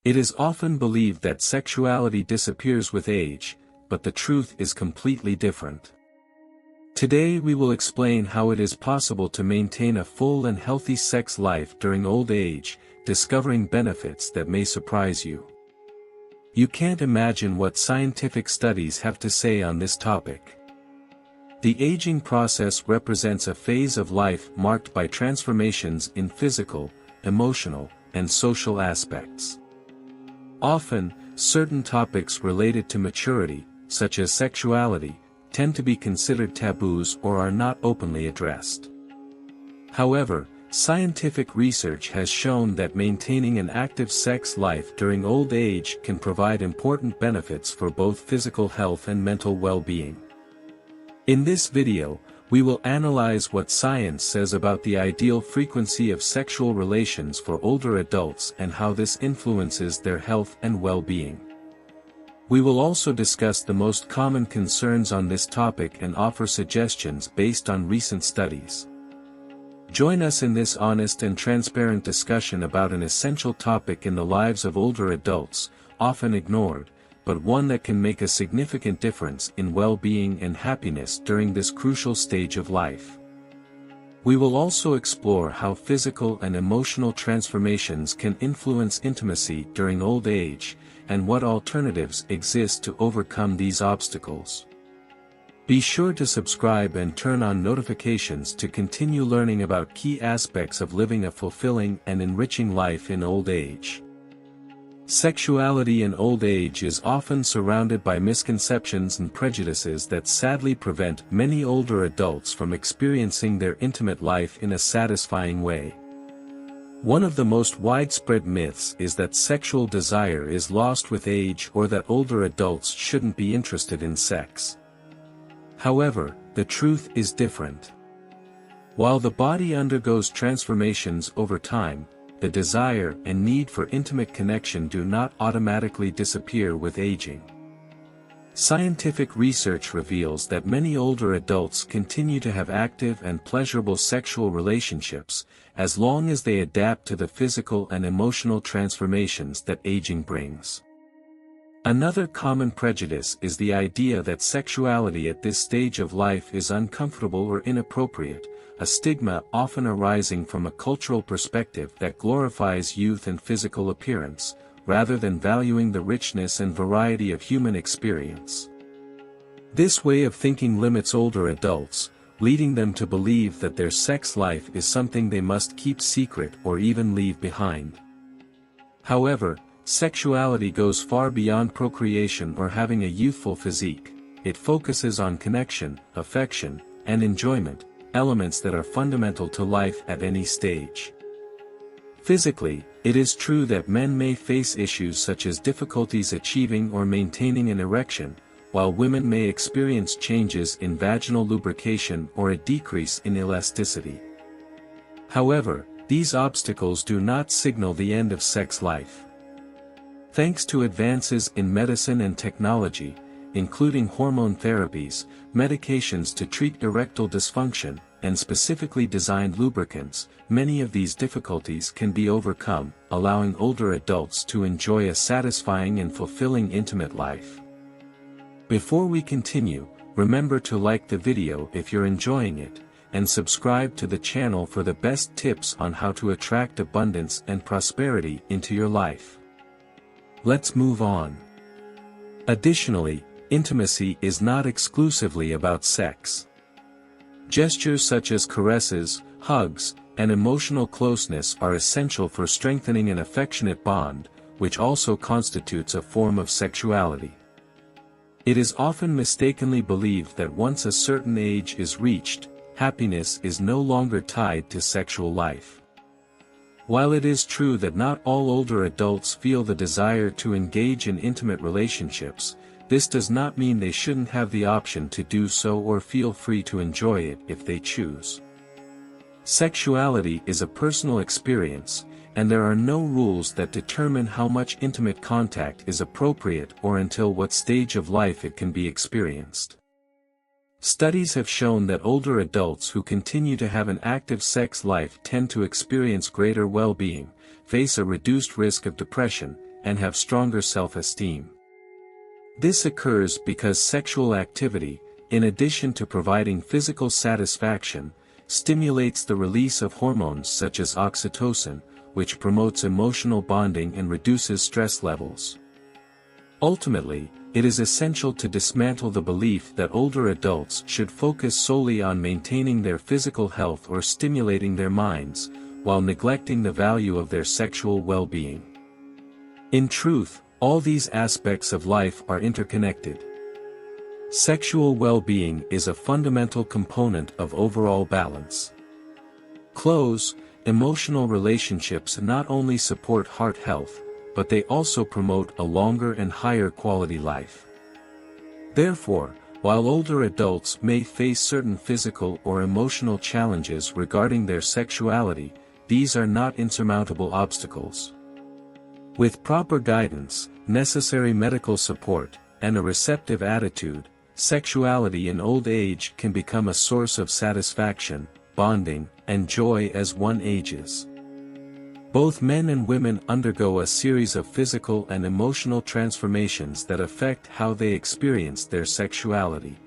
It is often believed that sexuality disappears with age, but the truth is completely different. Today we will explain how it is possible to maintain a full and healthy sex life during old age, discovering benefits that may surprise you. You can't imagine what scientific studies have to say on this topic. The aging process represents a phase of life marked by transformations in physical, emotional, and social aspects. Often, certain topics related to maturity, such as sexuality, tend to be considered taboos or are not openly addressed. However, scientific research has shown that maintaining an active sex life during old age can provide important benefits for both physical health and mental well-being. In this video, we will analyze what science says about the ideal frequency of sexual relations for older adults and how this influences their health and well-being. We will also discuss the most common concerns on this topic and offer suggestions based on recent studies. Join us in this honest and transparent discussion about an essential topic in the lives of older adults, often ignored, but one that can make a significant difference in well-being and happiness during this crucial stage of life. We will also explore how physical and emotional transformations can influence intimacy during old age, and what alternatives exist to overcome these obstacles. Be sure to subscribe and turn on notifications to continue learning about key aspects of living a fulfilling and enriching life in old age. Sexuality in old age is often surrounded by misconceptions and prejudices that sadly prevent many older adults from experiencing their intimate life in a satisfying way. One of the most widespread myths is that sexual desire is lost with age or that older adults shouldn't be interested in sex. However, the truth is different. While the body undergoes transformations over time, the desire and need for intimate connection do not automatically disappear with aging. Scientific research reveals that many older adults continue to have active and pleasurable sexual relationships, as long as they adapt to the physical and emotional transformations that aging brings. Another common prejudice is the idea that sexuality at this stage of life is uncomfortable or inappropriate, a stigma often arising from a cultural perspective that glorifies youth and physical appearance, rather than valuing the richness and variety of human experience. This way of thinking limits older adults, leading them to believe that their sex life is something they must keep secret or even leave behind. However, sexuality goes far beyond procreation or having a youthful physique. It focuses on connection, affection, and enjoyment, elements that are fundamental to life at any stage. Physically, it is true that men may face issues such as difficulties achieving or maintaining an erection, while women may experience changes in vaginal lubrication or a decrease in elasticity. However, these obstacles do not signal the end of sex life. Thanks to advances in medicine and technology, including hormone therapies, medications to treat erectile dysfunction, and specifically designed lubricants, many of these difficulties can be overcome, allowing older adults to enjoy a satisfying and fulfilling intimate life. Before we continue, remember to like the video if you're enjoying it, and subscribe to the channel for the best tips on how to attract abundance and prosperity into your life. Let's move on. Additionally, intimacy is not exclusively about sex. Gestures such as caresses, hugs, and emotional closeness are essential for strengthening an affectionate bond, which also constitutes a form of sexuality. It is often mistakenly believed that once a certain age is reached, happiness is no longer tied to sexual life. While it is true that not all older adults feel the desire to engage in intimate relationships, this does not mean they shouldn't have the option to do so or feel free to enjoy it if they choose. Sexuality is a personal experience, and there are no rules that determine how much intimate contact is appropriate or until what stage of life it can be experienced. Studies have shown that older adults who continue to have an active sex life tend to experience greater well-being, face a reduced risk of depression, and have stronger self-esteem. This occurs because sexual activity, in addition to providing physical satisfaction, stimulates the release of hormones such as oxytocin, which promotes emotional bonding and reduces stress levels. Ultimately, it is essential to dismantle the belief that older adults should focus solely on maintaining their physical health or stimulating their minds, while neglecting the value of their sexual well-being. In truth, all these aspects of life are interconnected. Sexual well-being is a fundamental component of overall balance. Close, emotional relationships not only support heart health, but they also promote a longer and higher quality life. Therefore, while older adults may face certain physical or emotional challenges regarding their sexuality, these are not insurmountable obstacles. With proper guidance, necessary medical support, and a receptive attitude, sexuality in old age can become a source of satisfaction, bonding, and joy as one ages. Both men and women undergo a series of physical and emotional transformations that affect how they experience their sexuality.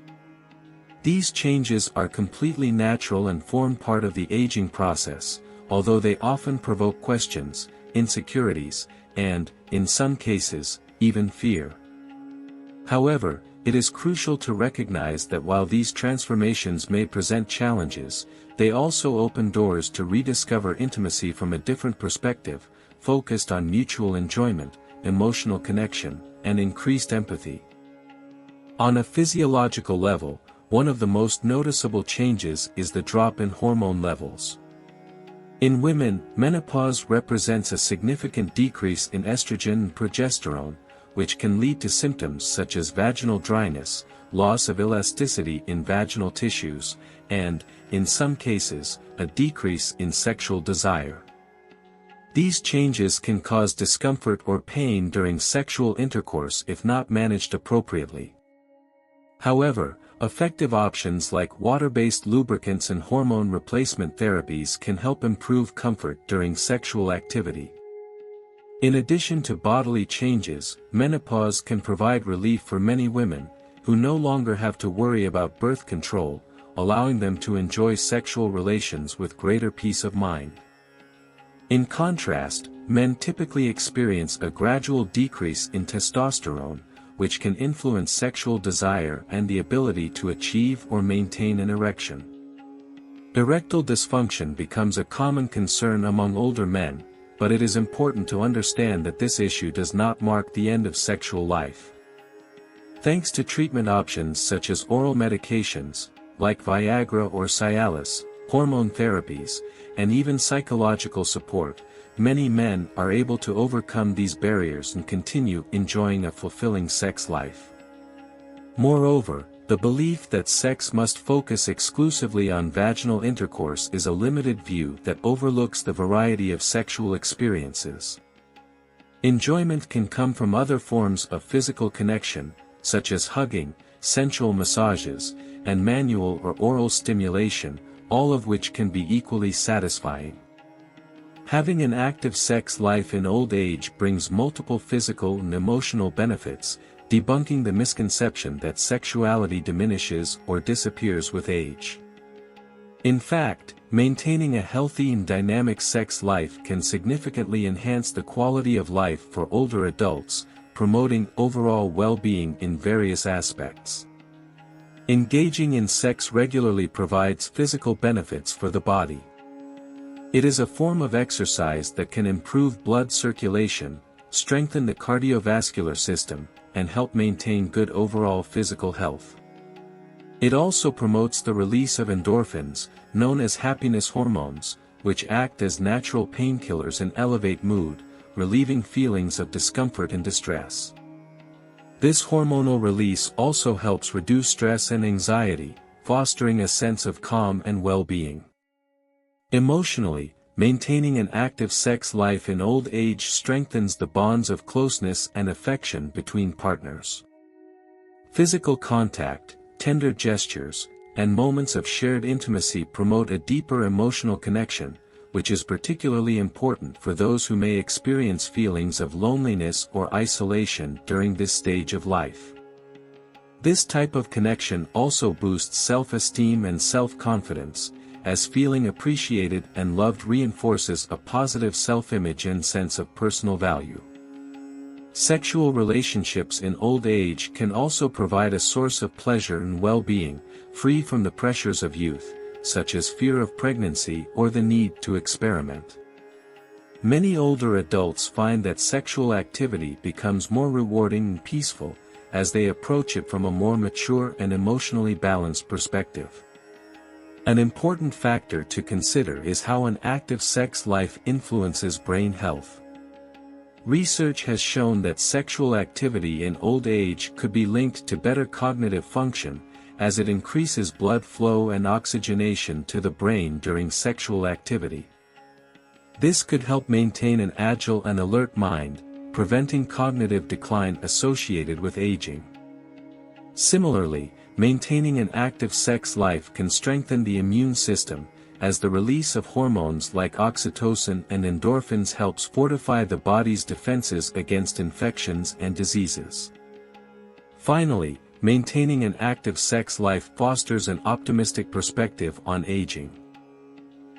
These changes are completely natural and form part of the aging process, although they often provoke questions, insecurities, and, in some cases, even fear. However, it is crucial to recognize that while these transformations may present challenges, they also open doors to rediscover intimacy from a different perspective, focused on mutual enjoyment, emotional connection, and increased empathy. On a physiological level, one of the most noticeable changes is the drop in hormone levels. In women, menopause represents a significant decrease in estrogen and progesterone, which can lead to symptoms such as vaginal dryness, loss of elasticity in vaginal tissues, and, in some cases, a decrease in sexual desire. These changes can cause discomfort or pain during sexual intercourse if not managed appropriately. However, effective options like water-based lubricants and hormone replacement therapies can help improve comfort during sexual activity. In addition to bodily changes, menopause can provide relief for many women, who no longer have to worry about birth control, allowing them to enjoy sexual relations with greater peace of mind. In contrast, men typically experience a gradual decrease in testosterone, which can influence sexual desire and the ability to achieve or maintain an erection. Erectile dysfunction becomes a common concern among older men, but it is important to understand that this issue does not mark the end of sexual life. Thanks to treatment options such as oral medications, like Viagra or Cialis, hormone therapies, and even psychological support, many men are able to overcome these barriers and continue enjoying a fulfilling sex life. Moreover, the belief that sex must focus exclusively on vaginal intercourse is a limited view that overlooks the variety of sexual experiences. Enjoyment can come from other forms of physical connection, such as hugging, sensual massages, and manual or oral stimulation, all of which can be equally satisfying. Having an active sex life in old age brings multiple physical and emotional benefits, debunking the misconception that sexuality diminishes or disappears with age. In fact, maintaining a healthy and dynamic sex life can significantly enhance the quality of life for older adults, promoting overall well-being in various aspects. Engaging in sex regularly provides physical benefits for the body. It is a form of exercise that can improve blood circulation, strengthen the cardiovascular system, and help maintain good overall physical health. It also promotes the release of endorphins, known as happiness hormones, which act as natural painkillers and elevate mood, relieving feelings of discomfort and distress. This hormonal release also helps reduce stress and anxiety, fostering a sense of calm and well-being. Emotionally, maintaining an active sex life in old age strengthens the bonds of closeness and affection between partners. Physical contact, tender gestures, and moments of shared intimacy promote a deeper emotional connection, which is particularly important for those who may experience feelings of loneliness or isolation during this stage of life. This type of connection also boosts self-esteem and self-confidence, as feeling appreciated and loved reinforces a positive self-image and sense of personal value. Sexual relationships in old age can also provide a source of pleasure and well-being, free from the pressures of youth, such as fear of pregnancy or the need to experiment. Many older adults find that sexual activity becomes more rewarding and peaceful, as they approach it from a more mature and emotionally balanced perspective. An important factor to consider is how an active sex life influences brain health. Research has shown that sexual activity in old age could be linked to better cognitive function, as it increases blood flow and oxygenation to the brain during sexual activity. This could help maintain an agile and alert mind, preventing cognitive decline associated with aging. Similarly, maintaining an active sex life can strengthen the immune system, as the release of hormones like oxytocin and endorphins helps fortify the body's defenses against infections and diseases. Finally, maintaining an active sex life fosters an optimistic perspective on aging.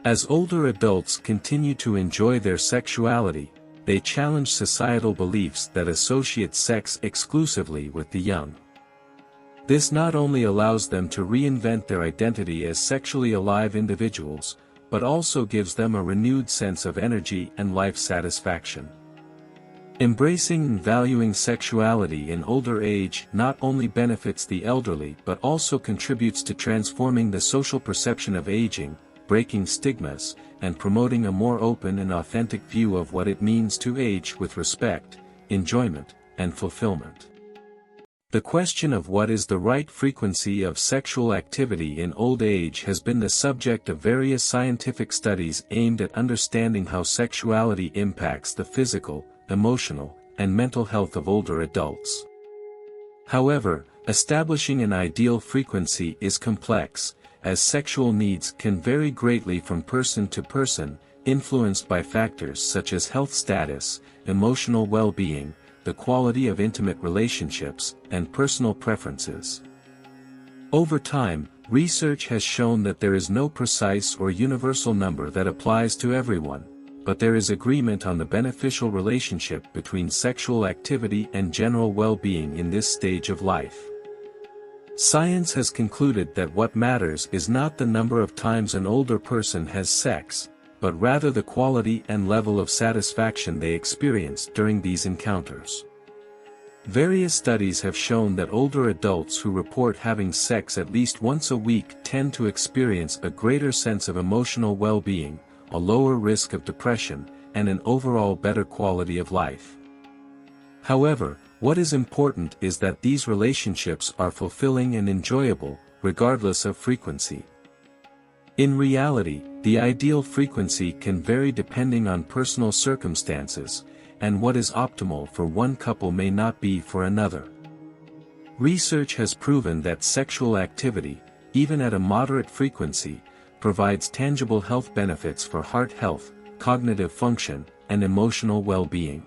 As older adults continue to enjoy their sexuality, they challenge societal beliefs that associate sex exclusively with the young. This not only allows them to reinvent their identity as sexually alive individuals, but also gives them a renewed sense of energy and life satisfaction. Embracing and valuing sexuality in older age not only benefits the elderly but also contributes to transforming the social perception of aging, breaking stigmas, and promoting a more open and authentic view of what it means to age with respect, enjoyment, and fulfillment. The question of what is the right frequency of sexual activity in old age has been the subject of various scientific studies aimed at understanding how sexuality impacts the physical, emotional, and mental health of older adults. However, establishing an ideal frequency is complex, as sexual needs can vary greatly from person to person, influenced by factors such as health status, emotional well-being, the quality of intimate relationships, and personal preferences. Over time, research has shown that there is no precise or universal number that applies to everyone, but there is agreement on the beneficial relationship between sexual activity and general well-being in this stage of life. Science has concluded that what matters is not the number of times an older person has sex, but rather the quality and level of satisfaction they experience during these encounters. Various studies have shown that older adults who report having sex at least once a week tend to experience a greater sense of emotional well-being, a lower risk of depression, and an overall better quality of life. However, what is important is that these relationships are fulfilling and enjoyable, regardless of frequency. In reality, the ideal frequency can vary depending on personal circumstances, and what is optimal for one couple may not be for another. Research has proven that sexual activity, even at a moderate frequency, provides tangible health benefits for heart health, cognitive function, and emotional well-being.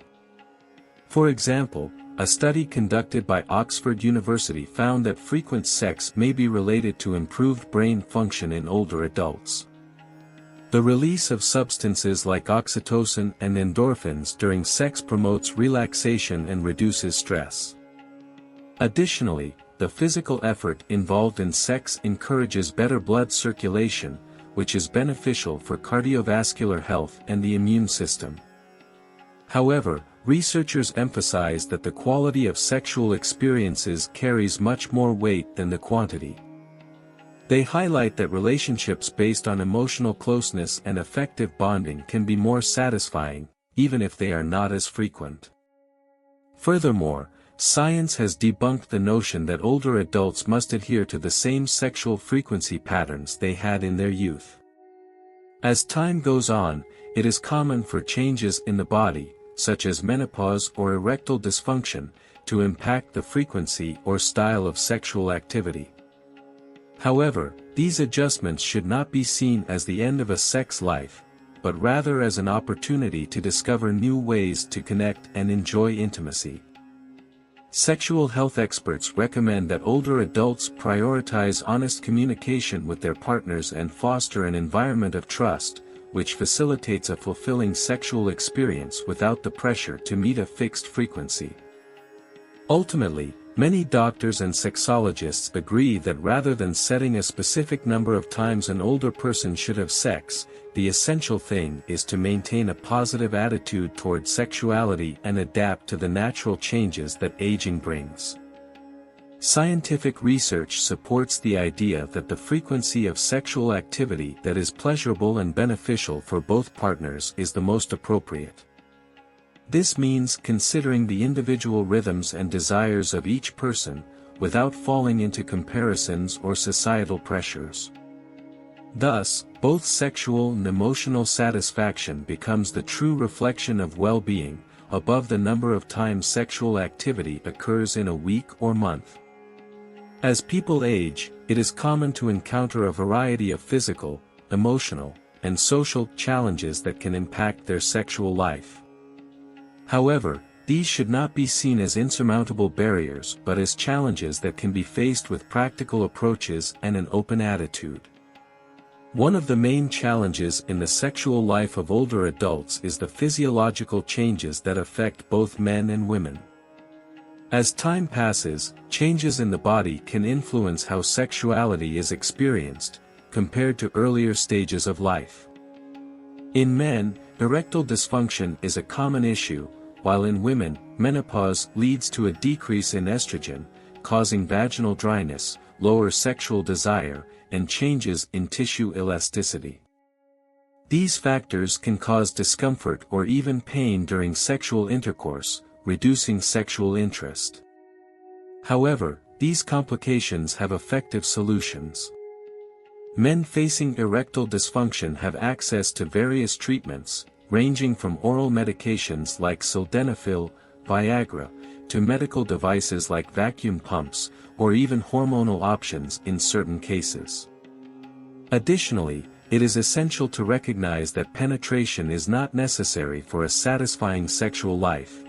For example, a study conducted by Oxford University found that frequent sex may be related to improved brain function in older adults. The release of substances like oxytocin and endorphins during sex promotes relaxation and reduces stress. Additionally, the physical effort involved in sex encourages better blood circulation, which is beneficial for cardiovascular health and the immune system. However, researchers emphasize that the quality of sexual experiences carries much more weight than the quantity. They highlight that relationships based on emotional closeness and effective bonding can be more satisfying, even if they are not as frequent. Furthermore, science has debunked the notion that older adults must adhere to the same sexual frequency patterns they had in their youth. As time goes on, it is common for changes in the body, such as menopause or erectile dysfunction, to impact the frequency or style of sexual activity. However, these adjustments should not be seen as the end of a sex life, but rather as an opportunity to discover new ways to connect and enjoy intimacy. Sexual health experts recommend that older adults prioritize honest communication with their partners and foster an environment of trust, which facilitates a fulfilling sexual experience without the pressure to meet a fixed frequency. Ultimately, many doctors and sexologists agree that rather than setting a specific number of times an older person should have sex, the essential thing is to maintain a positive attitude toward sexuality and adapt to the natural changes that aging brings. Scientific research supports the idea that the frequency of sexual activity that is pleasurable and beneficial for both partners is the most appropriate. This means considering the individual rhythms and desires of each person, without falling into comparisons or societal pressures. Thus, both sexual and emotional satisfaction becomes the true reflection of well-being, above the number of times sexual activity occurs in a week or month. As people age, it is common to encounter a variety of physical, emotional, and social challenges that can impact their sexual life. However, these should not be seen as insurmountable barriers but as challenges that can be faced with practical approaches and an open attitude. One of the main challenges in the sexual life of older adults is the physiological changes that affect both men and women. As time passes, changes in the body can influence how sexuality is experienced, compared to earlier stages of life. In men, erectile dysfunction is a common issue, while in women, menopause leads to a decrease in estrogen, causing vaginal dryness, lower sexual desire, and changes in tissue elasticity. These factors can cause discomfort or even pain during sexual intercourse, reducing sexual interest. However, these complications have effective solutions. Men facing erectile dysfunction have access to various treatments, ranging from oral medications like sildenafil, Viagra, to medical devices like vacuum pumps, or even hormonal options in certain cases. Additionally, it is essential to recognize that penetration is not necessary for a satisfying sexual life.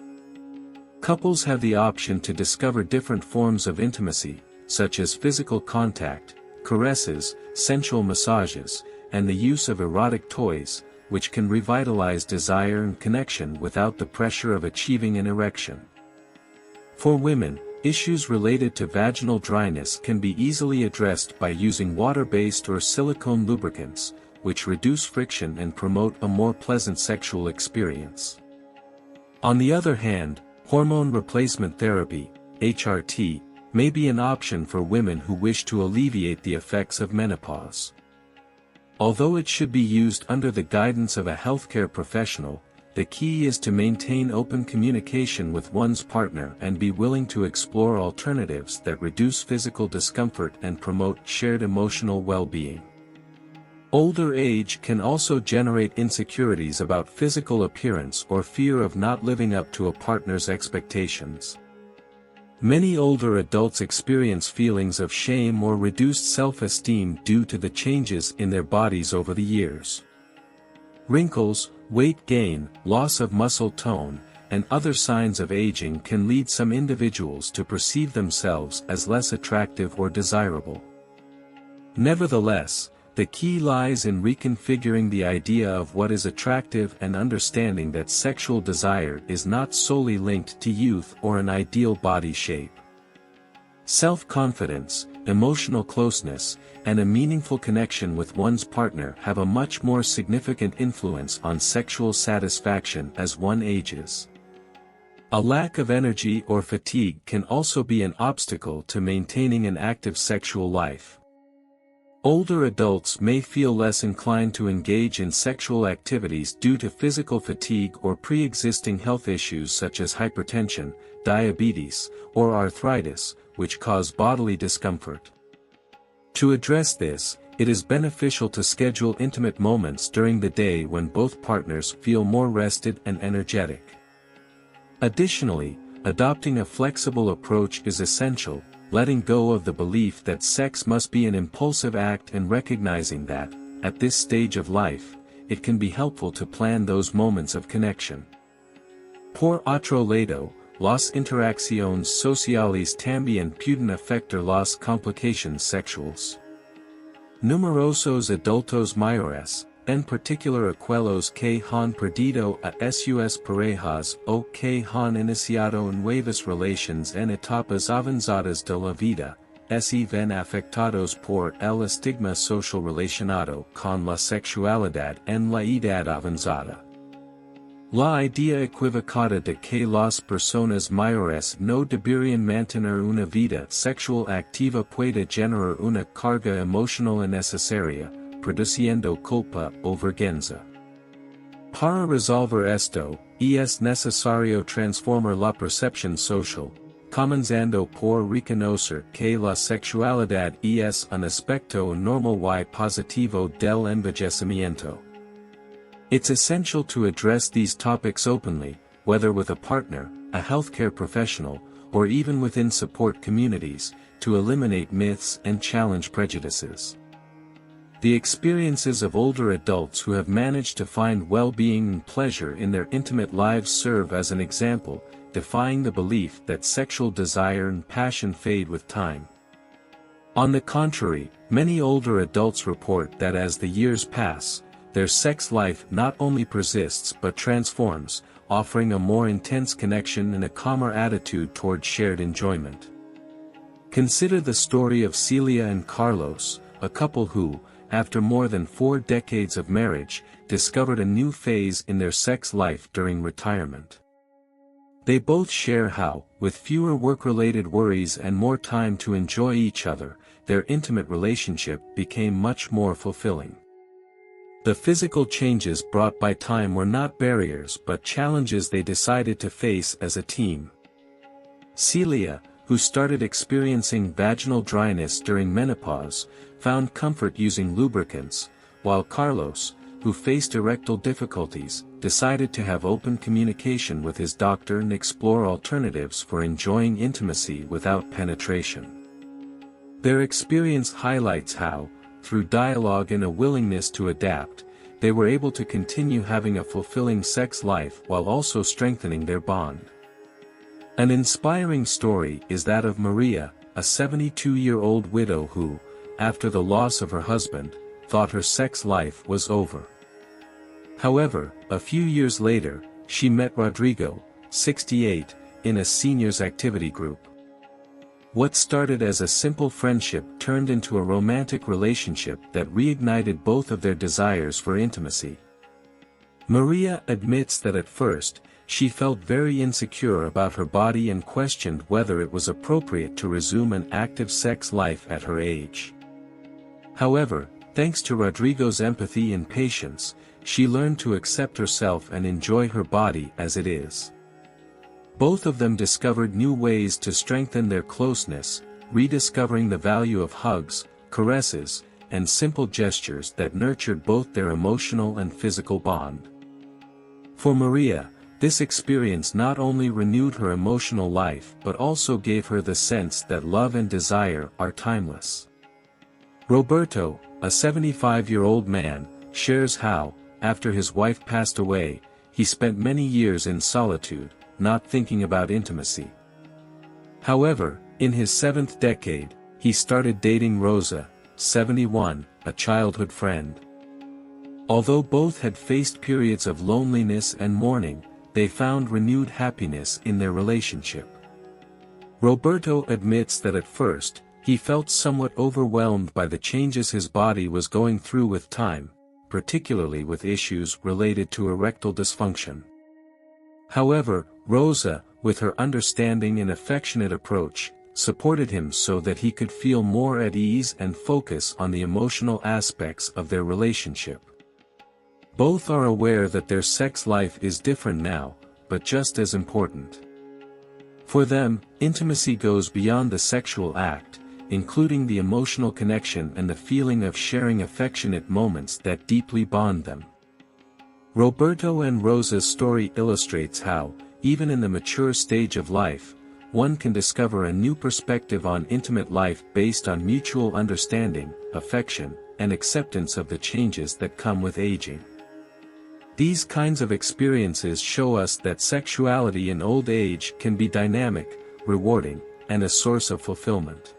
Couples have the option to discover different forms of intimacy, such as physical contact, caresses, sensual massages, and the use of erotic toys, which can revitalize desire and connection without the pressure of achieving an erection. For women, issues related to vaginal dryness can be easily addressed by using water-based or silicone lubricants, which reduce friction and promote a more pleasant sexual experience. On the other hand, hormone replacement therapy, HRT, may be an option for women who wish to alleviate the effects of menopause. Although it should be used under the guidance of a healthcare professional, the key is to maintain open communication with one's partner and be willing to explore alternatives that reduce physical discomfort and promote shared emotional well-being. Older age can also generate insecurities about physical appearance or fear of not living up to a partner's expectations. Many older adults experience feelings of shame or reduced self-esteem due to the changes in their bodies over the years. Wrinkles, weight gain, loss of muscle tone, and other signs of aging can lead some individuals to perceive themselves as less attractive or desirable. Nevertheless, the key lies in reconfiguring the idea of what is attractive and understanding that sexual desire is not solely linked to youth or an ideal body shape. Self-confidence, emotional closeness, and a meaningful connection with one's partner have a much more significant influence on sexual satisfaction as one ages. A lack of energy or fatigue can also be an obstacle to maintaining an active sexual life. Older adults may feel less inclined to engage in sexual activities due to physical fatigue or pre-existing health issues such as hypertension, diabetes, or arthritis, which cause bodily discomfort. To address this, it is beneficial to schedule intimate moments during the day when both partners feel more rested and energetic. Additionally, adopting a flexible approach is essential, letting go of the belief that sex must be an impulsive act and recognizing that, at this stage of life, it can be helpful to plan those moments of connection. Por otro lado, las interacciones sociales también pueden afectar las complicaciones sexuales. Numerosos adultos mayores, en particular aquellos que han perdido a sus parejas o que han iniciado nuevas relaciones en etapas avanzadas de la vida, se ven afectados por el estigma social relacionado con la sexualidad en la edad avanzada. La idea equivocada de que las personas mayores no deberían mantener una vida sexual activa puede generar una carga emocional innecesaria, produciendo culpa o vergüenza. Para resolver esto, es necesario transformar la percepción social, comenzando por reconocer que la sexualidad es un aspecto normal y positivo del envejecimiento. It's essential to address these topics openly, whether with a partner, a healthcare professional, or even within support communities, to eliminate myths and challenge prejudices. The experiences of older adults who have managed to find well-being and pleasure in their intimate lives serve as an example, defying the belief that sexual desire and passion fade with time. On the contrary, many older adults report that as the years pass, their sex life not only persists but transforms, offering a more intense connection and a calmer attitude toward shared enjoyment. Consider the story of Celia and Carlos, a couple who, after more than 4 decades of marriage, discovered a new phase in their sex life during retirement. They both share how, with fewer work-related worries and more time to enjoy each other, their intimate relationship became much more fulfilling. The physical changes brought by time were not barriers but challenges they decided to face as a team. Celia, who started experiencing vaginal dryness during menopause, found comfort using lubricants, while Carlos, who faced erectile difficulties, decided to have open communication with his doctor and explore alternatives for enjoying intimacy without penetration. Their experience highlights how, through dialogue and a willingness to adapt, they were able to continue having a fulfilling sex life while also strengthening their bond. An inspiring story is that of Maria, a 72-year-old widow who, after the loss of her husband, thought her sex life was over. However, a few years later, she met Rodrigo, 68, in a seniors activity group. What started as a simple friendship turned into a romantic relationship that reignited both of their desires for intimacy. Maria admits that at first, she felt very insecure about her body and questioned whether it was appropriate to resume an active sex life at her age. However, thanks to Rodrigo's empathy and patience, she learned to accept herself and enjoy her body as it is. Both of them discovered new ways to strengthen their closeness, rediscovering the value of hugs, caresses, and simple gestures that nurtured both their emotional and physical bond. For Maria, this experience not only renewed her emotional life but also gave her the sense that love and desire are timeless. Roberto, a 75-year-old man, shares how, after his wife passed away, he spent many years in solitude, not thinking about intimacy. However, in his 7th decade, he started dating Rosa, 71, a childhood friend. Although both had faced periods of loneliness and mourning, they found renewed happiness in their relationship. Roberto admits that at first, he felt somewhat overwhelmed by the changes his body was going through with time, particularly with issues related to erectile dysfunction. However, Rosa, with her understanding and affectionate approach, supported him so that he could feel more at ease and focus on the emotional aspects of their relationship. Both are aware that their sex life is different now, but just as important. For them, intimacy goes beyond the sexual act, including the emotional connection and the feeling of sharing affectionate moments that deeply bond them. Roberto and Rosa's story illustrates how, even in the mature stage of life, one can discover a new perspective on intimate life based on mutual understanding, affection, and acceptance of the changes that come with aging. These kinds of experiences show us that sexuality in old age can be dynamic, rewarding, and a source of fulfillment.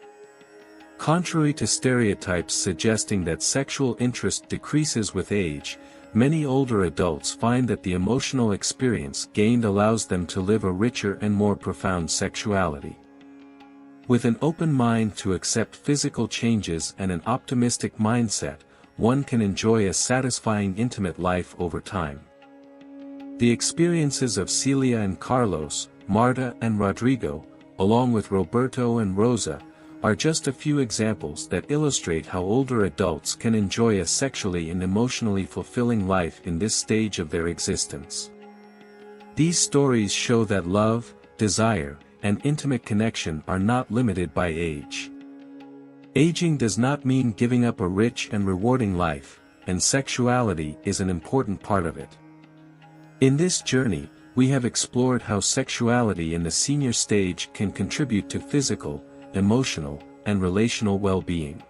Contrary to stereotypes suggesting that sexual interest decreases with age, many older adults find that the emotional experience gained allows them to live a richer and more profound sexuality. With an open mind to accept physical changes and an optimistic mindset, one can enjoy a satisfying intimate life over time. The experiences of Celia and Carlos, Marta and Rodrigo, along with Roberto and Rosa, are just a few examples that illustrate how older adults can enjoy a sexually and emotionally fulfilling life in this stage of their existence. These stories show that love, desire, and intimate connection are not limited by age. Aging does not mean giving up a rich and rewarding life, and sexuality is an important part of it. In this journey, we have explored how sexuality in the senior stage can contribute to physical, emotional, and relational well-being.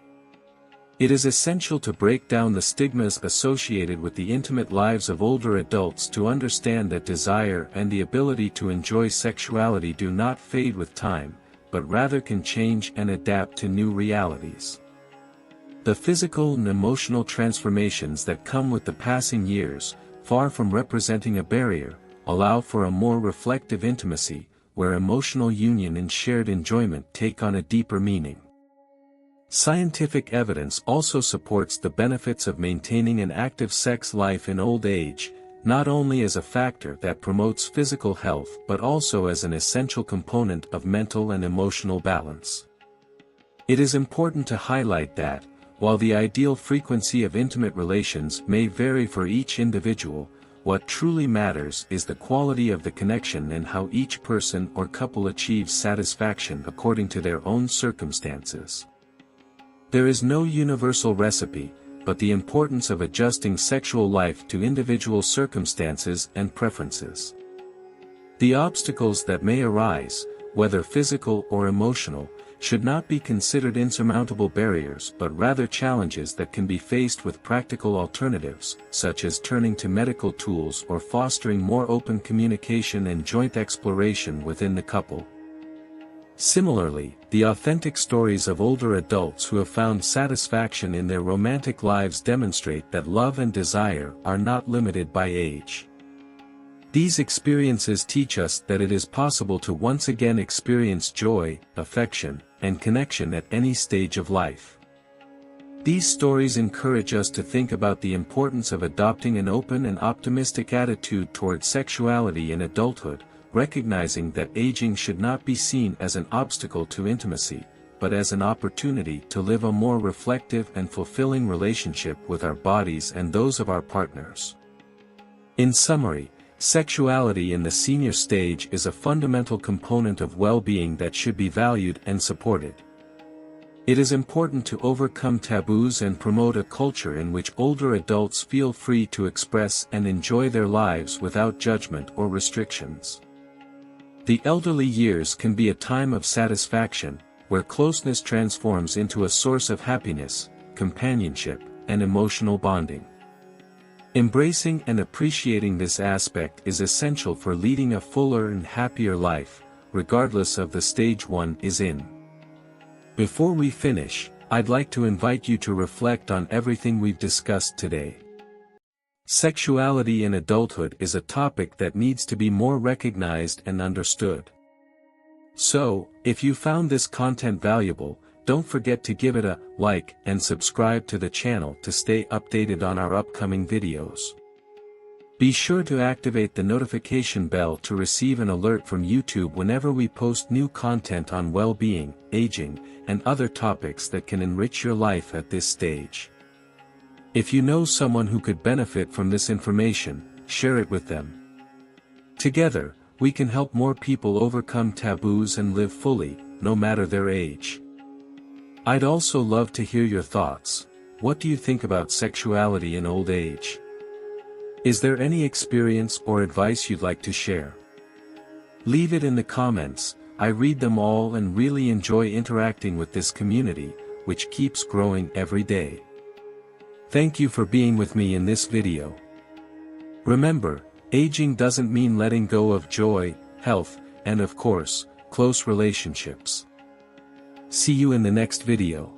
It is essential to break down the stigmas associated with the intimate lives of older adults to understand that desire and the ability to enjoy sexuality do not fade with time, but rather can change and adapt to new realities. The physical and emotional transformations that come with the passing years, far from representing a barrier, allow for a more reflective intimacy, where emotional union and shared enjoyment take on a deeper meaning. Scientific evidence also supports the benefits of maintaining an active sex life in old age, not only as a factor that promotes physical health but also as an essential component of mental and emotional balance. It is important to highlight that, while the ideal frequency of intimate relations may vary for each individual, what truly matters is the quality of the connection and how each person or couple achieves satisfaction according to their own circumstances. There is no universal recipe, but the importance of adjusting sexual life to individual circumstances and preferences. The obstacles that may arise, whether physical or emotional, should not be considered insurmountable barriers but rather challenges that can be faced with practical alternatives, such as turning to medical tools or fostering more open communication and joint exploration within the couple. Similarly, the authentic stories of older adults who have found satisfaction in their romantic lives demonstrate that love and desire are not limited by age. These experiences teach us that it is possible to once again experience joy, affection, and connection at any stage of life. These stories encourage us to think about the importance of adopting an open and optimistic attitude toward sexuality in adulthood, recognizing that aging should not be seen as an obstacle to intimacy, but as an opportunity to live a more reflective and fulfilling relationship with our bodies and those of our partners. In summary, sexuality in the senior stage is a fundamental component of well-being that should be valued and supported. It is important to overcome taboos and promote a culture in which older adults feel free to express and enjoy their lives without judgment or restrictions. The elderly years can be a time of satisfaction, where closeness transforms into a source of happiness, companionship, and emotional bonding. Embracing and appreciating this aspect is essential for leading a fuller and happier life, regardless of the stage one is in. Before we finish, I'd like to invite you to reflect on everything we've discussed today. Sexuality in adulthood is a topic that needs to be more recognized and understood. So, if you found this content valuable, don't forget to give it a like and subscribe to the channel to stay updated on our upcoming videos. Be sure to activate the notification bell to receive an alert from YouTube whenever we post new content on well-being, aging, and other topics that can enrich your life at this stage. If you know someone who could benefit from this information, share it with them. Together, we can help more people overcome taboos and live fully, no matter their age. I'd also love to hear your thoughts. What do you think about sexuality in old age? Is there any experience or advice you'd like to share? Leave it in the comments. I read them all and really enjoy interacting with this community, which keeps growing every day. Thank you for being with me in this video. Remember, aging doesn't mean letting go of joy, health, and of course, close relationships. See you in the next video.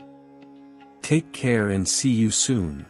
Take care and see you soon.